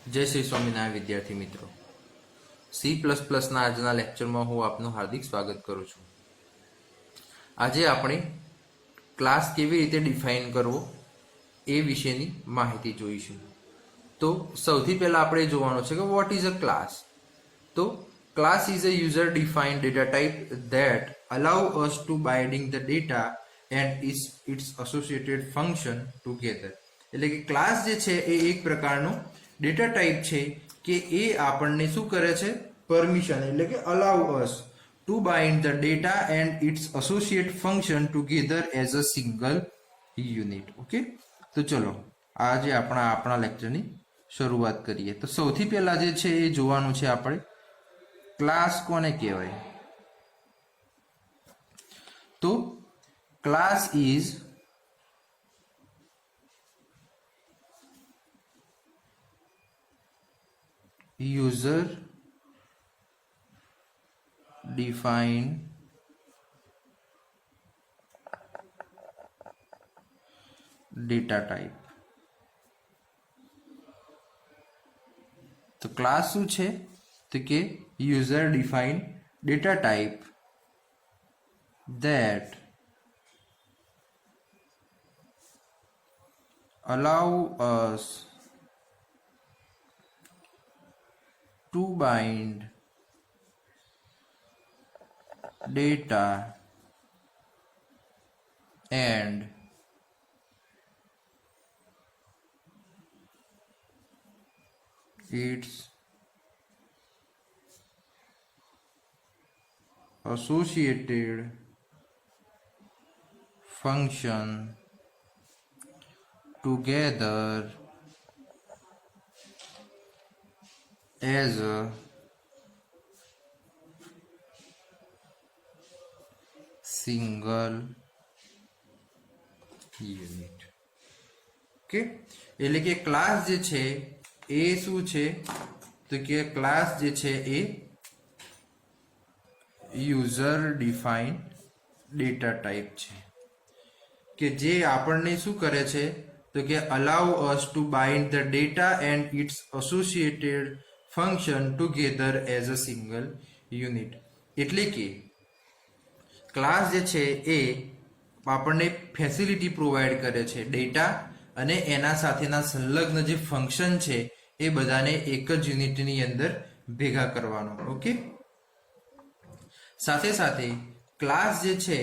जय श्री स्वामीनारायण विद्यार्थी मित्रों, C++ આજના લેક્ચરમાં હું આપનું હાર્દિક સ્વાગત કરું છું। આજે આપણે ક્લાસ કેવી રીતે ડિફાઇન કરવો એ વિશેની માહિતી જોઈશું। તો સૌથી પહેલા આપણે જોવાનું છે કે વોટ ઇઝ અ ક્લાસ। તો class is a user defined data type that allow us to binding the data and its associated function together. એટલે કે ક્લાસ જે છે એ એક પ્રકારનો ડેટા ટાઈપ છે કે એ આપણને શું કરે છે, પરમિશન એટલે કે allow us to bind the data and its associate function together as a single unit. Okay, તો ચલો આજે આપણા લેક્ચરની શરૂઆત કરીએ। તો સૌથી પહેલા જે છે એ જોવાનું છે આપણે ક્લાસ કોને કહેવાય। તો class is user defined data type। તો ક્લાસ શું છે તો કે user defined data type that allow us to bind data and its associated function together as a single unit। Okay, એટલે કે ક્લાસ જે છે એ શું છે તો કે ક્લાસ જે છે એ યુઝર ડિફાઇન્ડ ડેટા ટાઈપ છે કે જે આપણને શું કરે છે તો કે allow us to bind the data and its associated function together as a single unit. એટલે કે ક્લાસ જે છે એ આપણને ફેસિલિટી પ્રોવાઈડ કરે છે ડેટા અને એના સાથેના સંલગ્ન જે ફંક્શન છે એ બધાને એક જ યુનિટની અંદર ભેગા કરવાનો। ઓકે, સાથે સાથે ક્લાસ જે છે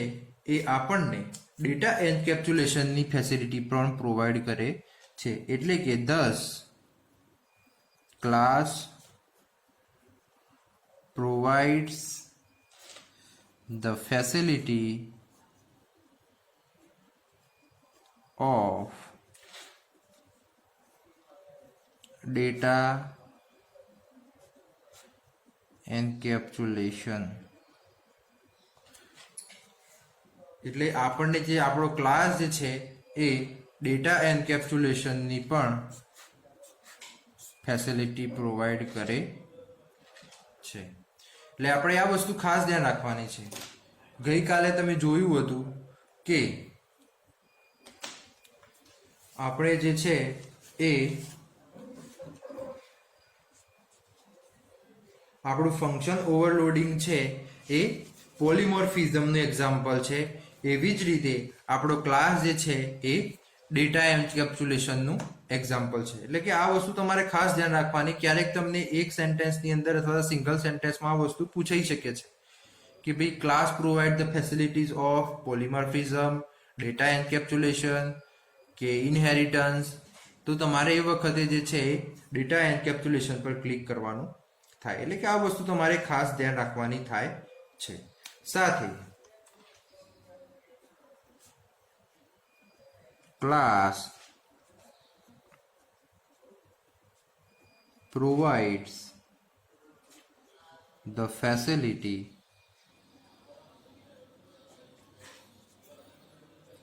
એ આપણને ડેટા એન્કેપ્સ્યુલેશનની ફેસિલિટી પણ પ્રોવાઈડ કરે છે। એટલે કે thus class provides the facility of data encapsulation। એટલે આપણને જે આપણો ક્લાસ જે છે એ ડેટા એન્કેપ્સ્યુલેશનની પણ ફેસિલિટી પ્રોવાઈડ કરે છે। એટલે આપણે આ વસ્તુ ખાસ ધ્યાન રાખવાની છે। ગઈકાલે તમે જોયું હતું કે આપણે જે છે એ આપણું ફંક્શન ઓવરલોડિંગ છે એ પોલીમોર્ફિઝમનું એક્ઝામ્પલ છે, એવી જ રીતે આપણો ક્લાસ જે છે એ ડેટા એન્કેપ્સ્યુલેશનનું એક્ઝામ્પલ છે। એટલે કે આ વસ્તુ તમારે ખાસ ધ્યાન રાખવાની। ક્યારેક તમને એક સેન્ટેન્સની અંદર અથવા સિંગલ સેન્ટેન્સમાં આ વસ્તુ પૂછાઈ શકે છે કે ભાઈ class provide the facilities of polymorphism, data encapsulation કે ઇનહેરિટન્સ। તો તમારે એ વખતે જે છે ડેટા એન્કેપ્સ્યુલેશન પર ક્લિક કરવાનું થાય। એટલે કે આ વસ્તુ તમારે ખાસ ધ્યાન રાખવાની થાય છે। સાથે class provides the facility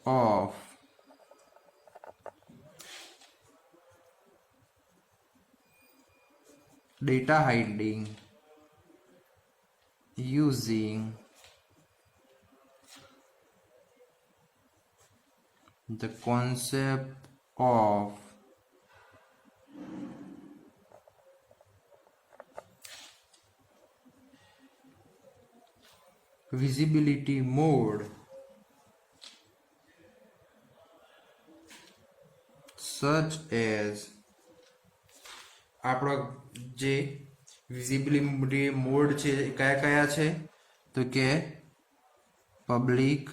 of data hiding using the concept of visibility mode such as આપણો જે વિઝિબિલિટી મોડ છે એ કયા કયા છે તો કે પબ્લિક,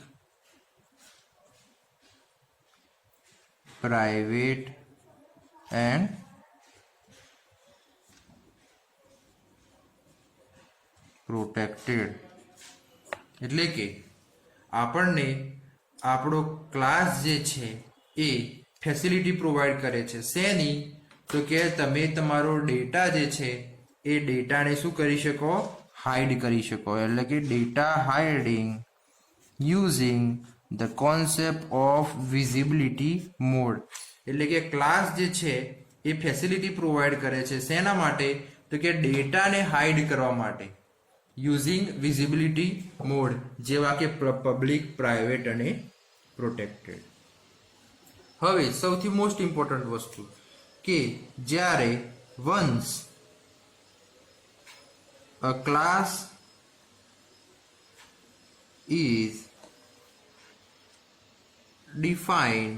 પ્રાઇવેટ એન્ડ પ્રોટેક્ટેડ. એટલે કે આપણને આપણો ક્લાસ જે છે એ ફેસિલિટી પ્રોવાઈડ કરે છે શેની તો કે તમે તમારો ડેટા જે છે એ ડેટાને શું કરી શકો હાઇડ કરી શકો. એટલે કે data hiding using the concept of visibility mode. એટલે કે ક્લાસ જે છે એ ફેસિલિટી પ્રોવાઈડ કરે છે શેના માટે તો કે ડેટાને હાઇડ કરવા માટે યુઝિંગ વિઝિબિલિટી મોડ જેવા કે પબ્લિક, પ્રાઇવેટ અને પ્રોટેક્ટેડ. હવે સૌથી મોસ્ટ ઇમ્પોર્ટન્ટ વસ્તુ કે જ્યારે once a class is defined,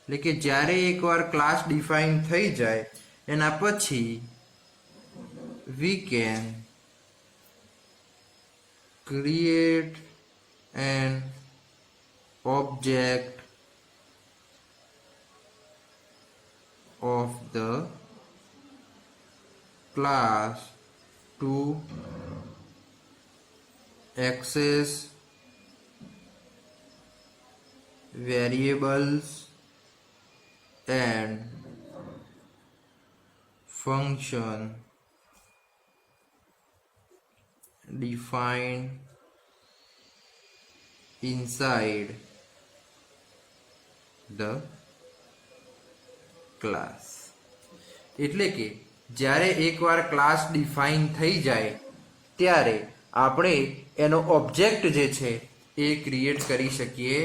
એટલે કે જ્યારે એકવાર ક્લાસ ડિફાઇન થઈ જાય એના પછી we can create an object of the class to access variables and function defined inside the class. એટલે કે જ્યારે એકવાર ક્લાસ ડિફાઇન થઈ જાય ત્યારે આપણે એનો ઓબ્જેક્ટ જે છે એ ક્રિએટ કરી શકીએ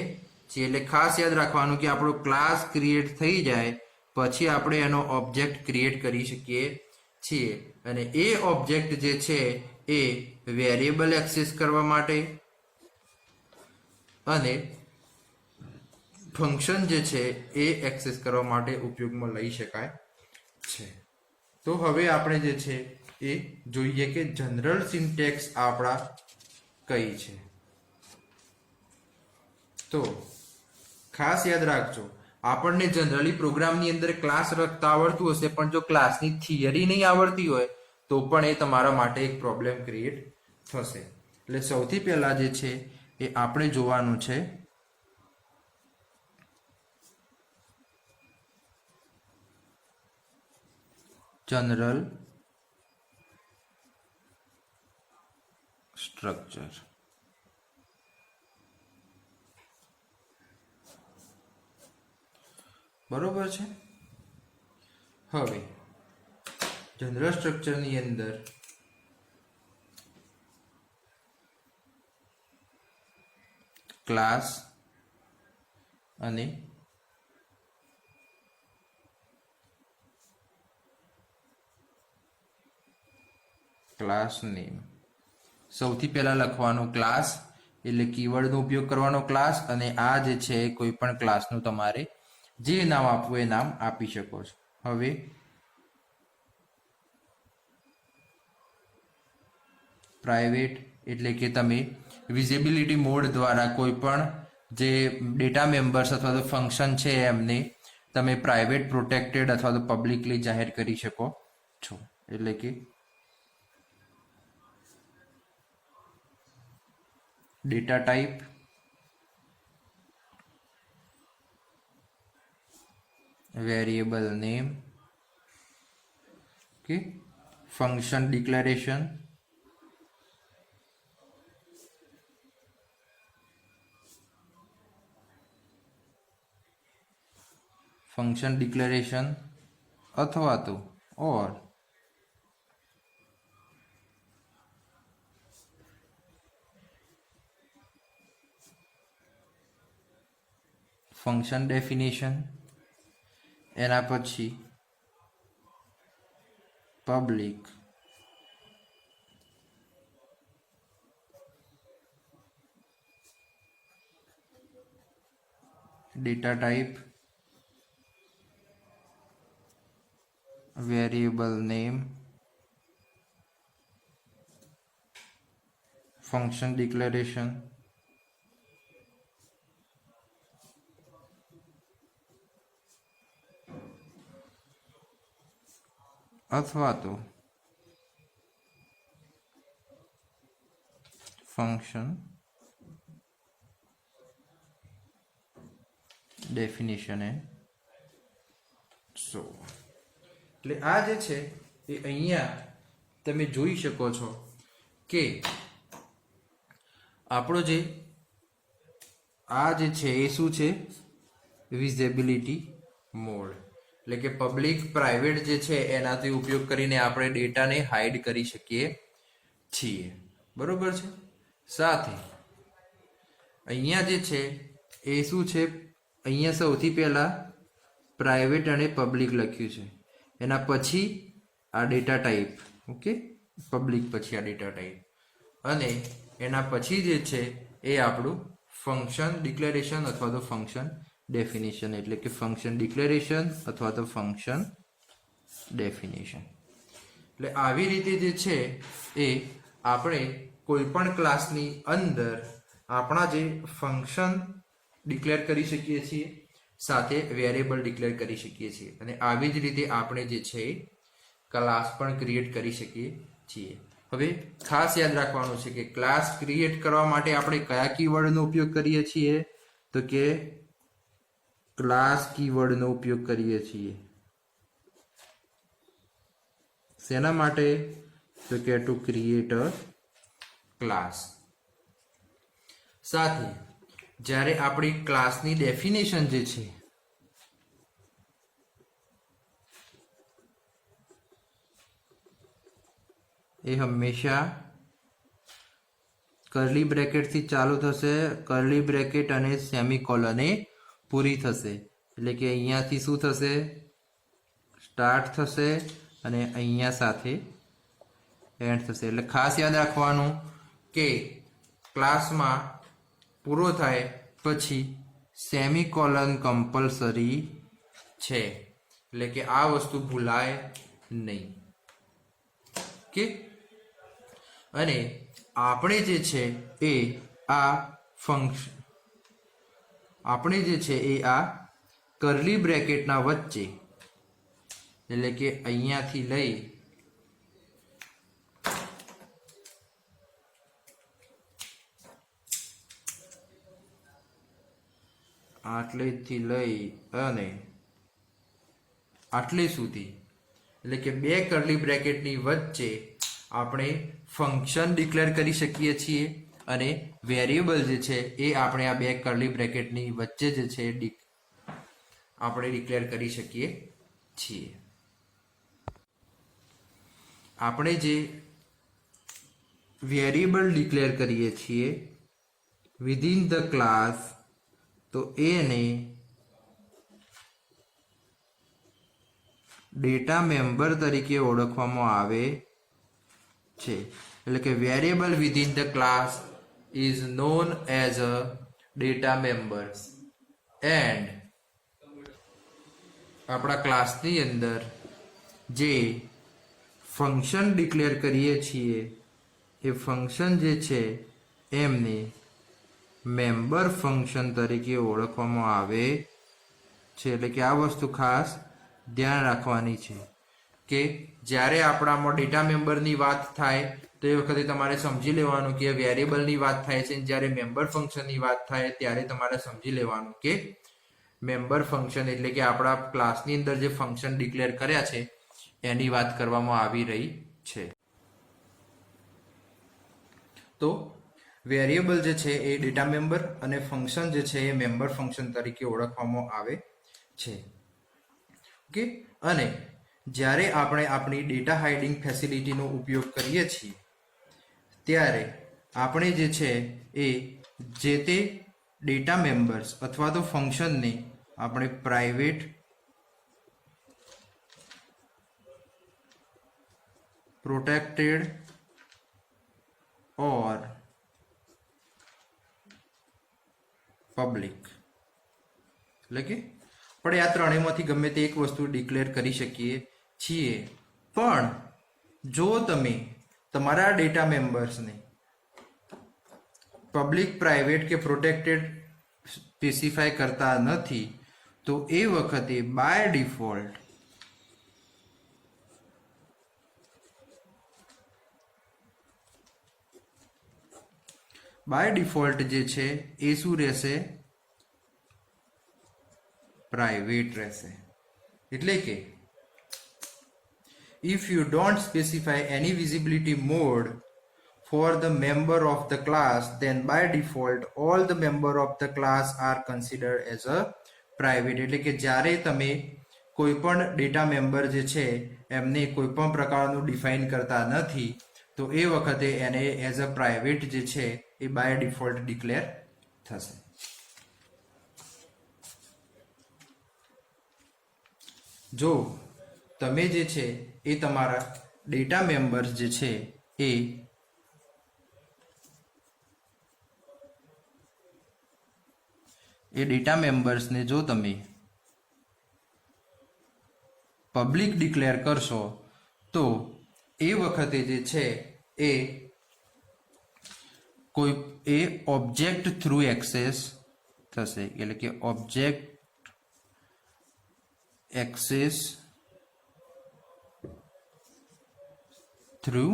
છીએ. એટલે ખાસ યાદ રાખવાનું કે આપણો ક્લાસ ક્રિએટ થઈ જાય પછી આપણે એનો ઓબ્જેક્ટ ક્રિએટ કરી શકીએ છીએ. અને એ ઓબ્જેક્ટ જે છે એ વેરિયેબલ એક્સેસ કરવા માટે અને ફંક્શન જે છે એ એક્સેસ કરવા માટે ઉપયોગમાં લઈ શકાય છે. તો હવે આપણે જે છે એ જોઈએ કે જનરલ સિન્ટેક્સ આપણા કઈ છે. તો ખાસ યાદ રાખજો આપણને જનરલી પ્રોગ્રામની અંદર ક્લાસ લખતા આવડતું હશે પણ જો ક્લાસની થિયરી નહીં આવડતી હોય તો પણ એ તમારા માટે એક પ્રોબ્લેમ ક્રિએટ થશે. એટલે સૌથી પહેલા જે છે એ આપણે જોવાનું છે જનરલ સ્ટ્રક્ચર. બરોબર છે. હવે જનરલ સ્ટ્રક્ચરની અંદર ક્લાસ અને ક્લાસ નેમ. સૌથી પહેલા લખવાનું ક્લાસ એટલે કીવર્ડનો ઉપયોગ કરવાનો ક્લાસ અને આ જે છે કોઈ પણ ક્લાસનું તમારે જે નામ આપવું એ નામ આપી શકો છો. હવે પ્રાઇવેટ એટલે કે તમે વિઝિબિલિટી મોડ દ્વારા કોઈ પણ જે ડેટા મેમ્બર્સ અથવા તો ફંક્શન છે એમને તમે પ્રાઇવેટ, પ્રોટેક્ટેડ અથવા તો પબ્લિકલી જાહેર કરી શકો છો. એટલે કે data type, variable name, okay, function declaration, function declaration અથવા તો ઓર ફંક્શન ડેફિનેશન, એના પછી public, data type, variable name, function declaration, अथवा तो फंक्शन डेफिनेशन है सो એટલે આ જે છે એ અહીંયા તમે જોઈ શકો છો કે આપણો જે આ જે છે એ શું છે વિઝિબિલિટી મોડ એટલે કે પબ્લિક પ્રાઇવેટ જે છે એનાથી ઉપયોગ કરીને આપણે ડેટાને હાઇડ કરી શકીએ છીએ બરોબર છે સાથે અહીંયા જે છે એ શું છે અહીંયા સૌથી પહેલા પ્રાઇવેટ અને પબ્લિક લખ્યું છે એના પછી આ ડેટા ટાઈપ ઓકે પબ્લિક પછી આ ડેટા ટાઈપ અને એના પછી જે છે એ આપણું ફંક્શન ડિક્લેરેશન અથવા તો ફંક્શન ડેફિનેશન એટલે કે ફંક્શન ડિક્લેરેશન અથવા તો ફંક્શન ડેફિનેશન એટલે આવી રીતે જે છે એ આપણે કોઈ પણ ક્લાસની અંદર આપણા જે ફંક્શન ડિક્લેર કરી શકીએ છીએ સાથે વેરિયેબલ ડિક્લેર કરી શકીએ છીએ અને આવી જ રીતે આપણે જે છે ક્લાસ પણ ક્રિએટ કરી શકીએ છીએ હવે ખાસ યાદ રાખવાનું છે કે ક્લાસ ક્રિએટ કરવા માટે આપણે કયા કીવર્ડનો ઉપયોગ કરીએ છીએ તો કે ક્લાસ કીવર્ડનો ઉપયોગ કરીએ છીએ શેના માટે તો કે ટુ ક્રિએટ અ ક્લાસ સાથે જ્યારે આપણી ક્લાસની ડેફિનેશન જે છે એ હંમેશા કર્લી બ્રેકેટથી ચાલુ થશે કર્લી બ્રેકેટ અને સેમિકોલને પૂરી થશે એટલે કે અહીંયાથી શું થશે સ્ટાર્ટ થશે અને અહીંયા સાથે એન્ડ થશે એટલે ખાસ યાદ રાખવાનું કે ક્લાસમાં પૂરો થાય પછી સેમિકોલન કમ્પલસરી છે એટલે કે આ વસ્તુ ભૂલાય નહીં કે અને આપણે જે છે એ આ ફંક્શન આપણે જે છે એ આ કર્લી બ્રેકેટના વચ્ચે એટલે કે અહીંયાથી લઈ આટલેથી લઈ અને આટલે સુધી એટલે કે બે કર્લી બ્રેકેટની વચ્ચે આપણે ફંક્શન ડિક્લેર કરી શકીએ છીએ અને વેરિયેબલ જે છે એ આપણે આ બે કર્લી બ્રેકેટની વચ્ચે જે છે આપણે ડિક્લેર કરી શકીએ છીએ આપણે જે વેરિયેબલ ડિક્લેર કરીએ છીએ વિધિન ધ ક્લાસ તો એને ડેટા મેમ્બર તરીકે ઓળખવામાં આવે છે એટલે કે variable within the class is known as a data members and આપણા ક્લાસની અંદર જે ફંક્શન ડિક્લેર કરીએ છીએ એ ફંક્શન જે છે એમને મેમ્બર ફંક્શન તરીકે ઓળખવામાં આવે છે એટલે કે આ વસ્તુ ખાસ ધ્યાન રાખવાની છે કે જ્યારે આપણામાં ડેટા મેમ્બરની વાત થાય તો એ વખતે તમારે સમજી લેવાનું કે વેરિયેબલની વાત થાય છે જ્યારે મેમ્બર ફંક્શનની વાત થાય ત્યારે તમારે સમજી લેવાનું કે મેમ્બર ફંક્શન એટલે કે આપણા ક્લાસની અંદર જે ફંક્શન ડિક્લેર કર્યા છે એની વાત કરવામાં આવી રહી છે તો વેરિયેબલ જે છે એ ડેટા મેમ્બર અને ફંક્શન જે છે એ મેમ્બર ફંક્શન તરીકે ઓળખવામાં આવે છે ઓકે અને જ્યારે આપણે આપણી ડેટા હાઇડિંગ ફેસિલિટીનો ઉપયોગ કરીએ છીએ ત્યારે આપણે જે છે એ જે તે ડેટા મેમ્બર્સ અથવા તો ફંક્શનને આપણે પ્રાઇવેટ પ્રોટેક્ટેડ ઓર પબ્લિક એટલે કે આપણે આ ત્રણેયમાંથી ગમે તે એક વસ્તુ ડિક્લેર કરી શકીએ છીએ, પણ જો તમે તમારા ડેટા મેમ્બર્સને પબ્લિક, પ્રાઇવેટ કે પ્રોટેક્ટેડ સ્પેસિફાય કરતા નથી તો એ વખતે બાય ડિફોલ્ટ જે છે એ શું રહેશે? પ્રાઇવેટ રહેશે. એટલે કે if you don't specify any visibility mode for the member of the class, then by default all the member of the class are considered as a private. એટલે કે જ્યારે તમે કોઈ પણ ડેટા મેમ્બર જે છે એમને કોઈ પણ પ્રકારનું ડિફાઇન કરતા નથી તો એ વખતે એને એઝ અ પ્રાઇવેટ જે છે એ બાય ડિફોલ્ટ ડિક્લેર થશે. જો તમે જે છે એ તમારા ડેટા મેમ્બર્સ જે છે એ ડેટા મેમ્બર્સને જો તમે પબ્લિક ડિક્લેર કરશો તો એ વખતે જે છે એ કોઈ ઓબ્જેક્ટ થ્રુ એક્સેસ થશે. એટલે કે ઓબ્જેક્ટ એક્સેસ થ્રુ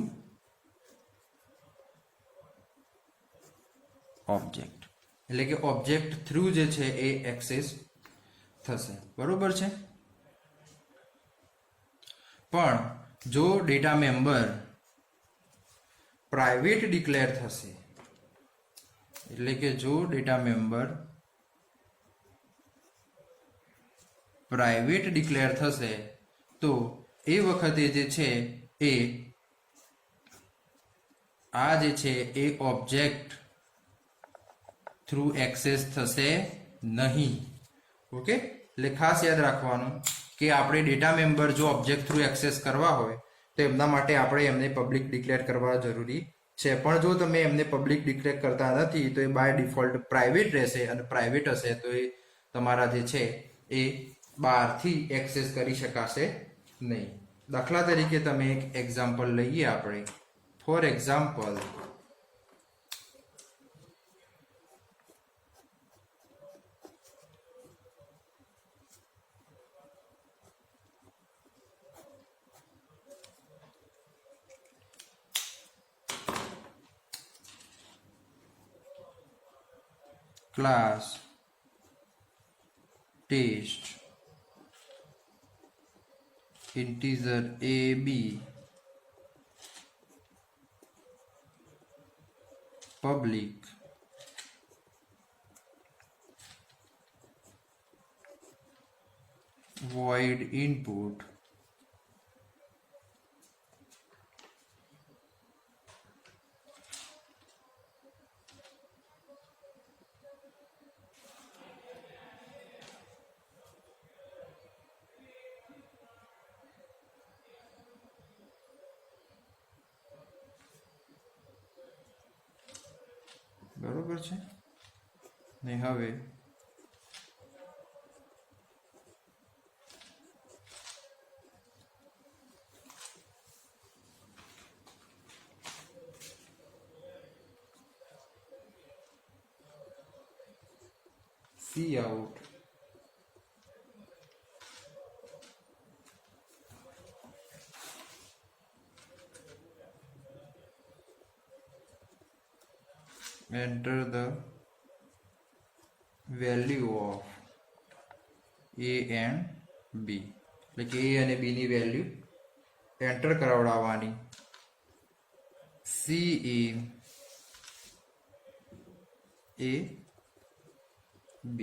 ઓબ્જેક્ટ, એટલે કે ઓબ્જેક્ટ થ્રુ જે છે એ એક્સેસ થશે. બરોબર છે. પણ જો ડેટા મેમ્બર પ્રાઇવેટ ડિક્લેર થશે, એટલે કે જો ડેટા મેમ્બર પ્રાઇવેટ ડિક્લેર થશે તો એ વખતે જે છે એ આ જે છે એ ઓબ્જેક્ટ થ્રુ એક્સેસ થશે નહીં. ઓકે, એટલે ખાસ યાદ રાખવાનું કે આપણે ડેટા મેમ્બર જો ઓબ્જેક્ટ થ્રુ એક્સેસ કરવા હોય તો એમના માટે આપણે એમને પબ્લિક ડિક્લેર કરવા જરૂરી છે. પણ જો તમે એમને પબ્લિક ડિક્લેર કરતા નથી તો એ બાય ડિફોલ્ટ પ્રાઇવેટ રહેશે, અને પ્રાઇવેટ હશે તો એ તમારા જે છે એ બહારથી એક્સેસ કરી શકાશે નહીં. દાખલા તરીકે તમે એક એક્ઝામ્પલ લઈએ આપણે. For example, class test integer a b public void input બરોબર છે ને. હવે see out enter the value of a and b. એટલે કે a અને b ની વેલ્યુ એન્ટર કરાવડાવવાની. c in a b.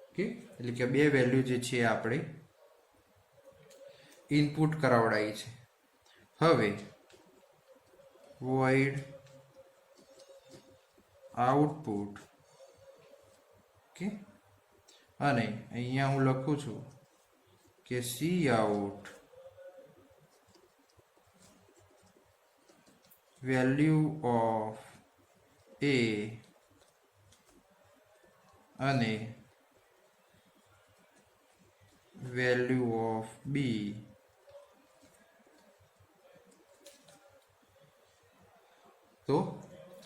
Okay, એટલે કે બે વેલ્યુ જે છે આપણે ઇનપુટ કરાવડાવી છે. હવે void output, ઓકે, અને અહીંયા હું લખું છું કે cout value of a અને વેલ્યુ ઓફ બી તો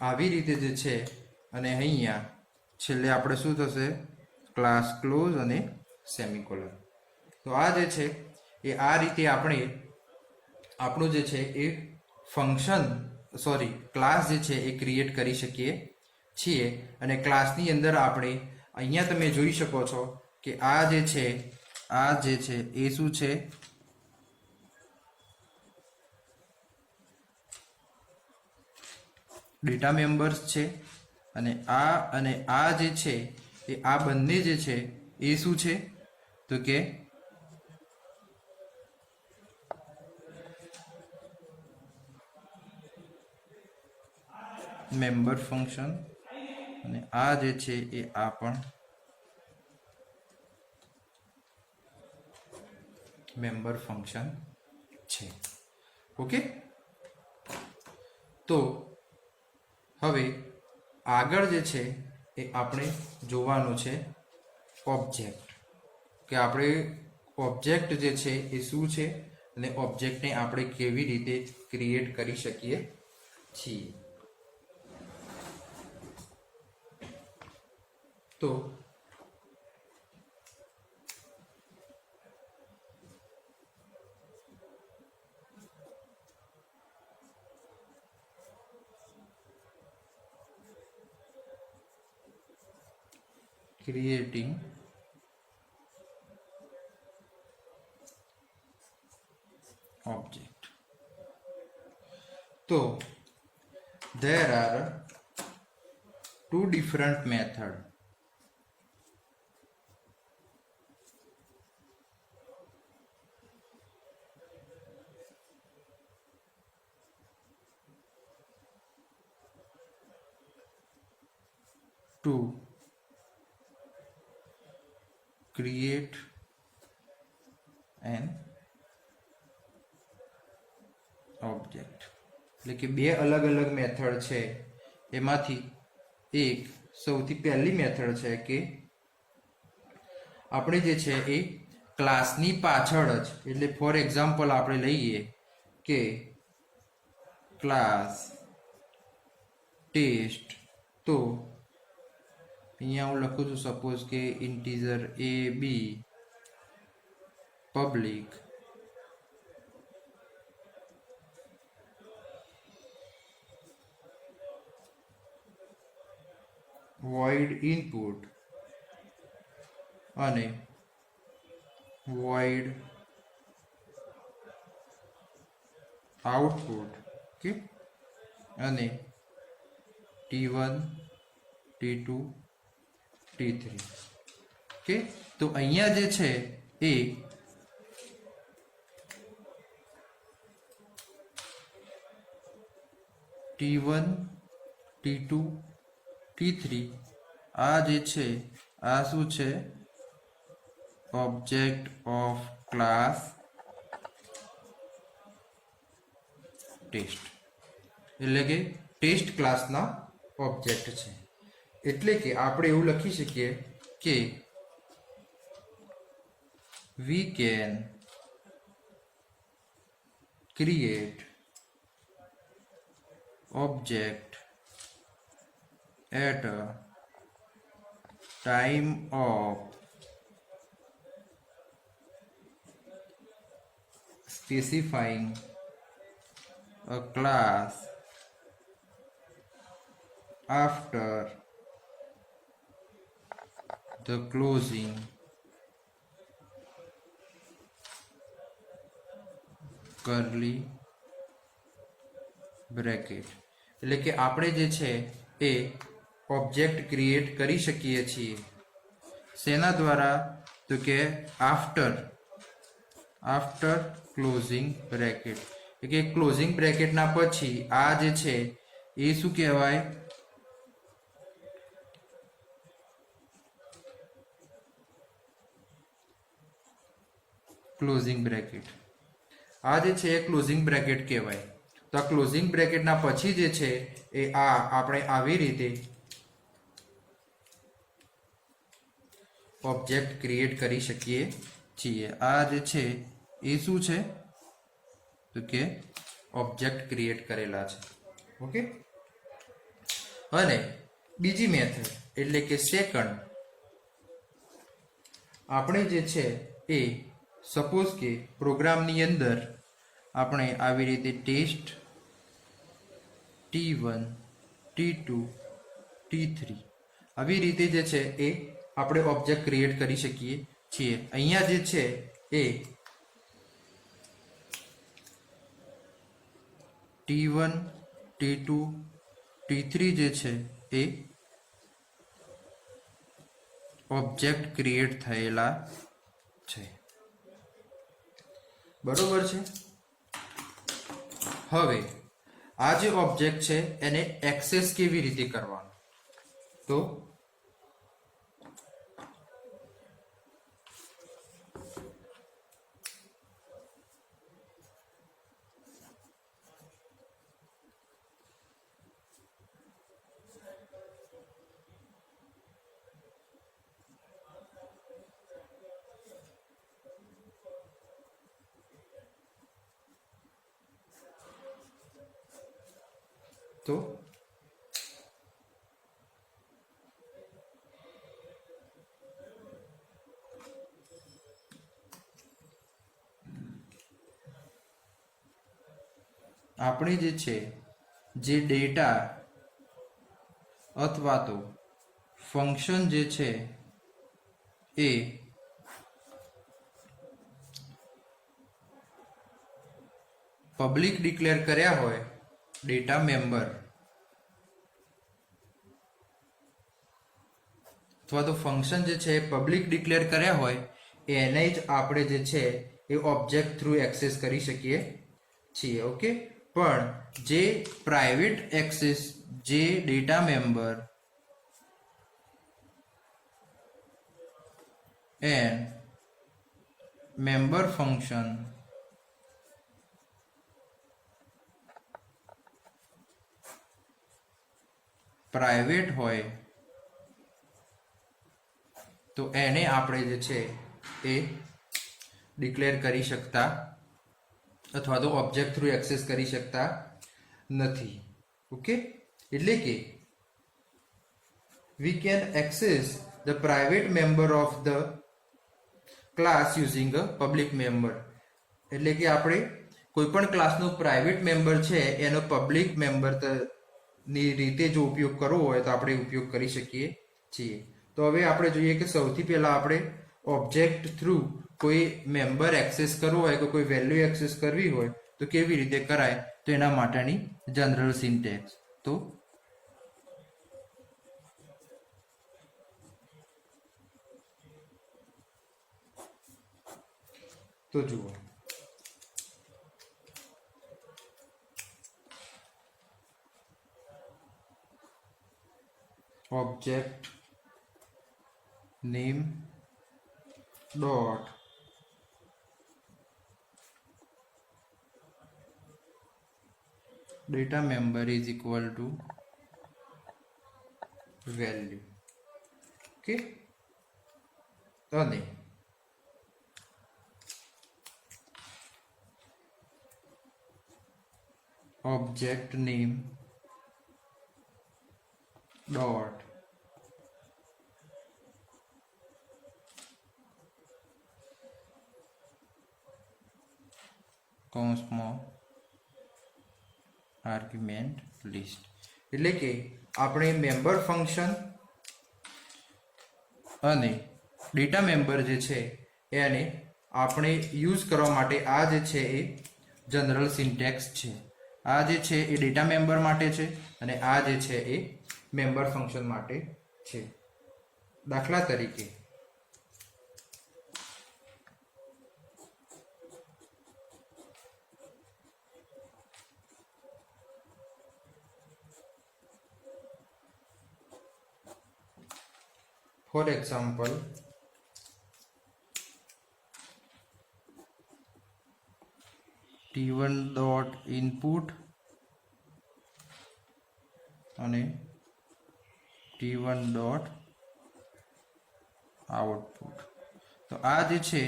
આવી રીતે જે છે અને અહીંયા છેલ્લે આપણે શું થશે ક્લાસ ક્લોઝ અને સેમિકોલન. તો આ જે છે એ આ રીતે આપણે આપણું જે છે એ ફંક્શન ક્લાસ જે છે એ ક્રિએટ કરી શકીએ છીએ. અને ક્લાસની અંદર આપણે અહીંયા તમે જોઈ શકો છો કે આ જે છે એ શું છે ડેટા મેમ્બર્સ છે અને આ જે છે એ આ બંને જે છે એ શું છે તો કે મેમ્બર ફંક્શન અને આ જે છે એ આ પણ મેમ્બર ફંક્શન છે. ઓકે, તો હવે આગળ જે છે એ આપણે જોવાનું છે ઓબ્જેક્ટ, કે આપણે ઓબ્જેક્ટ જે છે એ શું છે અને ઓબ્જેક્ટને આપણે કેવી રીતે ક્રિએટ કરી શકીએ છીએ. તો creating object. So there are two different methods. To create an object, એટલે કે બે અલગ અલગ મેથડ છે. એમાંથી એક સૌથી પહેલી મેથડ છે કે આપણે જે છે એ ક્લાસની પાછળ જ, એટલે ફોર એક્ઝામ્પલ આપણે લઈએ કે ક્લાસ ટેસ્ટ, તો અહીંયા હું લખું છું સપોઝ કે integer a b public void input અને void output. ઓકે, અને T1 T2 T3. ઓકે, તો અહીંયા જે છે એ T1 T2 T3 આ જે છે આ શું છે ઓબ્જેક્ટ ઓફ ક્લાસ ટેસ્ટ, એટલે કે ટેસ્ટ ક્લાસના ઓબ્જેક્ટ છે. એટલે કે આપણે એવું લખી શકીએ કે we can create object at a time of specifying a class after the closing curly bracket. એટલે કે આપણે જે છે એ ઓબ્જેક્ટ ક્રિએટ કરી શકીએ છીએ શેના દ્વારા, તો કે આફ્ટર ક્લોઝિંગ બ્રેકેટ. એટલે કે ક્લોઝિંગ બ્રેકેટના પછી આ જે છે એ શું કહેવાય ક્લોઝિંગ બ્રેકેટ. આ જે છે એ ક્લોઝિંગ બ્રેકેટ કહેવાય. તો આ ક્લોઝિંગ બ્રેકેટના પછી જે છે એ આ આપણે આવી રીતે ઓબ્જેક્ટ ક્રિએટ કરી શકીએ છીએ। આ જે છે એ શું છે તો કે ઓબ્જેક્ટ ક્રિએટ કરેલા છે. ઓકે. અને બીજી મેથડ એટલે કે સેકન્ડ, આપણે જે છે એ સપોઝ કે પ્રોગ્રામની અંદર આપણે આવી રીતે ટેસ્ટ T1 T2 T3 આવી રીતે જે છે એ આપણે ઓબ્જેક્ટ ક્રિએટ કરી શકીએ છીએ. અહીંયા જે છે એ T1 T2 T3 જે છે એ ઓબ્જેક્ટ ક્રિએટ થયેલા છે. બરોબર છે. હવે આ જે ઓબ્જેક્ટ છે એને એક્સેસ કેવી રીતે કરવાનો, તો આપણે જે છે જે ડેટા અથવા તો ફંક્શન જે છે એ પબ્લિક ડિક્લેર કર્યા હોય ડેટા મેમ્બર અથવા તો ફંક્શન જે છે પબ્લિક ડિક્લેર કર્યા હોય એને જ આપણે જે છે એ ઓબ્જેક્ટ થ્રુ એક્સેસ કરી શકીએ છીએ. ઓકે. પણ જે પ્રાઇવેટ એક્સેસ જે data member and member function private હોય તો એને આપણે જે છે એ ડિક્લેર કરી શકતા અથવા તો ઓબ્જેક્ટ થ્રુ એક્સેસ કરી શકતા નથી. ઓકે. એટલે કે we can access the private member of the class using a public member. એટલે કે આપણે કોઈ પણ ક્લાસનો પ્રાઇવેટ મેમ્બર છે એનો પબ્લિક મેમ્બર ની રીતે જો ઉપયોગ કરવો હોય તો આપણે ઉપયોગ કરી શકીએ છીએ. તો હવે આપણે જોઈએ કે સૌથી પહેલા આપણે ઓબ્જેક્ટ થ્રુ કોઈ મેમ્બર એક્સેસ કરવો હોય કે કોઈ વેલ્યુ એક્સેસ કરવી હોય તો કેવી રીતે કરાય, તો એના માટેની જનરલ સિન્ટેક્સ. તો જુઓ, object name dot data member is equal to value. Okay. અને object name dot કૌંસમાં આર્ગ્યુમેન્ટ લિસ્ટ. એટલે કે આપણે મેમ્બર ફંક્શન અને ડેટા મેમ્બર જે છે એને આપણે યુઝ કરવા માટે આ જે છે એ જનરલ સિન્ટેક્સ છે. આ જે છે એ ડેટા મેમ્બર માટે છે અને આ જે છે એ મેમ્બર ફંક્શન માટે છે. દાખલા તરીકે for example T1 dot input અને T1 dot output. તો આ જે છે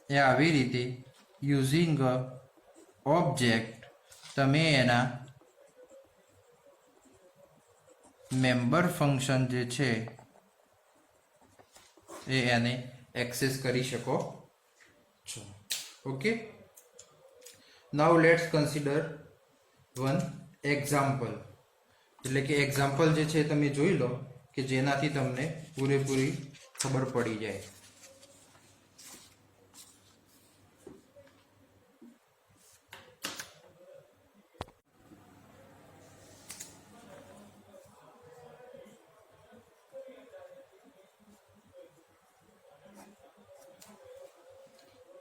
એ આવી રીતે યુઝિંગ અ ઓબ્જેક્ટ તમે એના મેમ્બર ફંક્શન જે છે એ એને એક્સેસ કરી શકો છો. Okay, now let's consider one example. એટલે કે એક્ઝામ્પલ જે છે તમે જોઈ લો કે જેનાથી તમને પૂરેપૂરી ખબર પડી જાય.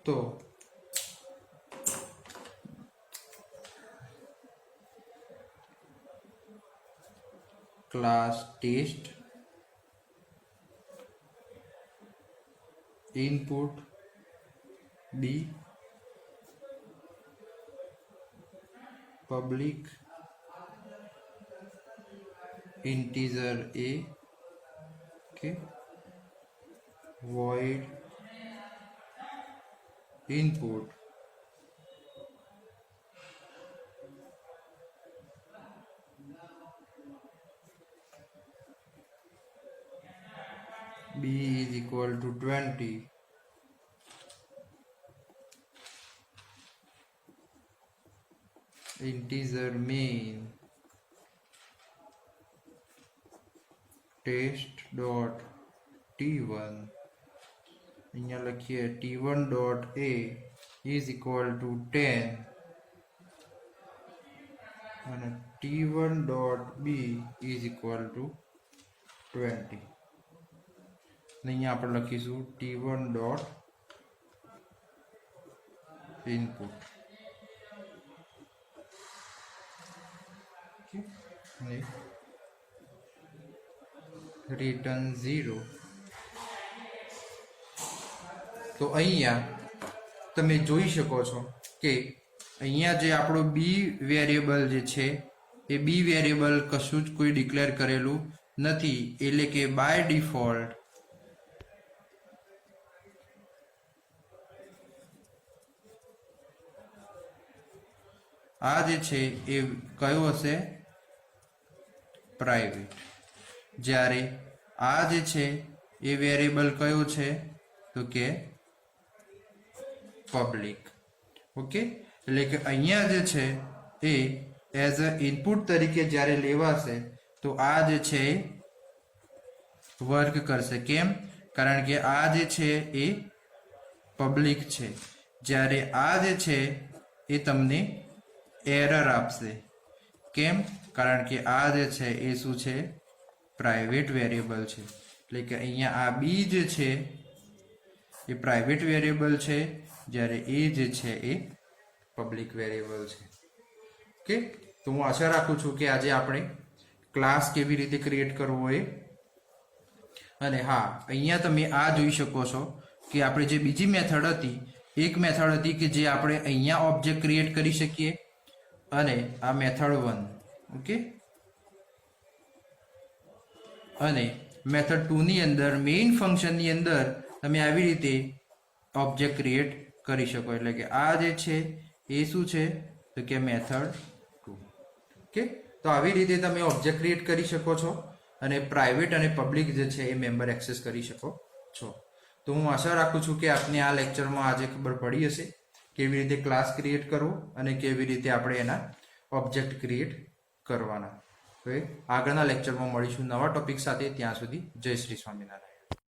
તો class test input b public integer a, okay, void input b is equal to 20, integer main test dot t1, અહીંયા લખીએ t1 dot a is equal to 10 અને t1 dot b is equal to 20. અહીંયા આપણે લખીશું t1 dot input, return 0. તો અહીંયા તમે જોઈ શકો છો કે અહીંયા જે આપણો બી વેરિયેબલ જે છે એ બી વેરિયેબલ કશું જ કોઈ ડિક્લેર કરેલું નથી, એટલે કે બાય ડિફોલ્ટ આ જે છે એ કયો હશે? પ્રાઇવેટ. જ્યારે આ જે છે એ વેરિયેબલ કયો છે? તો કે પબ્લિક. ઓકે, એટલે કે અહીંયા જે છે એ એઝ અ ઇનપુટ તરીકે જ્યારે લેવાશે તો આ જે છે વર્ક કરશે. કેમ? કારણ કે આ જે છે એ પબ્લિક છે, જ્યારે આ જે છે એ તમને એરર આપશે. કેમ? કારણ કે આ જે છે એ શું છે? પ્રાઇવેટ વેરિયેબલ છે. એટલે કે અહીંયા આ બી જે છે એ પ્રાઇવેટ વેરિયેબલ છે, જ્યારે એ જે છે એ પબ્લિક વેરિયેબલ છે. ઓકે, તો હું આશા રાખું છું કે આજે આપણે ક્લાસ કેવી રીતે ક્રિએટ કરવો એ, અને હા અહીંયા તમે આ જોઈ શકો છો કે આપણે જે બીજી મેથડ હતી, એક મેથડ હતી કે જે આપણે અહીંયા ઓબ્જેક્ટ ક્રિએટ કરી શકીએ, અને આ મેથડ 1. ઓકે, અને મેથડ 2 ની અંદર મેઇન ફંક્શનની અંદર તમે આવી રીતે ઓબ્જેક્ટ ક્રિએટ કરી શકો. એટલે કે આ જે છે એ શું છે? તો કે મેથડ 2. ઓકે, તો આવી રીતે તમે ઓબ્જેક્ટ ક્રિએટ કરી શકો છો અને પ્રાઇવેટ અને પબ્લિક જે છે એ મેમ્બર એક્સેસ કરી શકો છો. તો હું આશા રાખું છું કે આપને આ લેક્ચરમાં આજે ખબર પડી હશે કેવી રીતે ક્લાસ ક્રિએટ કરવો અને કેવી રીતે આપણે એના ઓબ્જેક્ટ ક્રિએટ કરવાના. તો આગળના લેક્ચરમાં મળીશું નવા ટોપિક સાથે. ત્યાં સુધી જય શ્રી સ્વામિનારાયણ.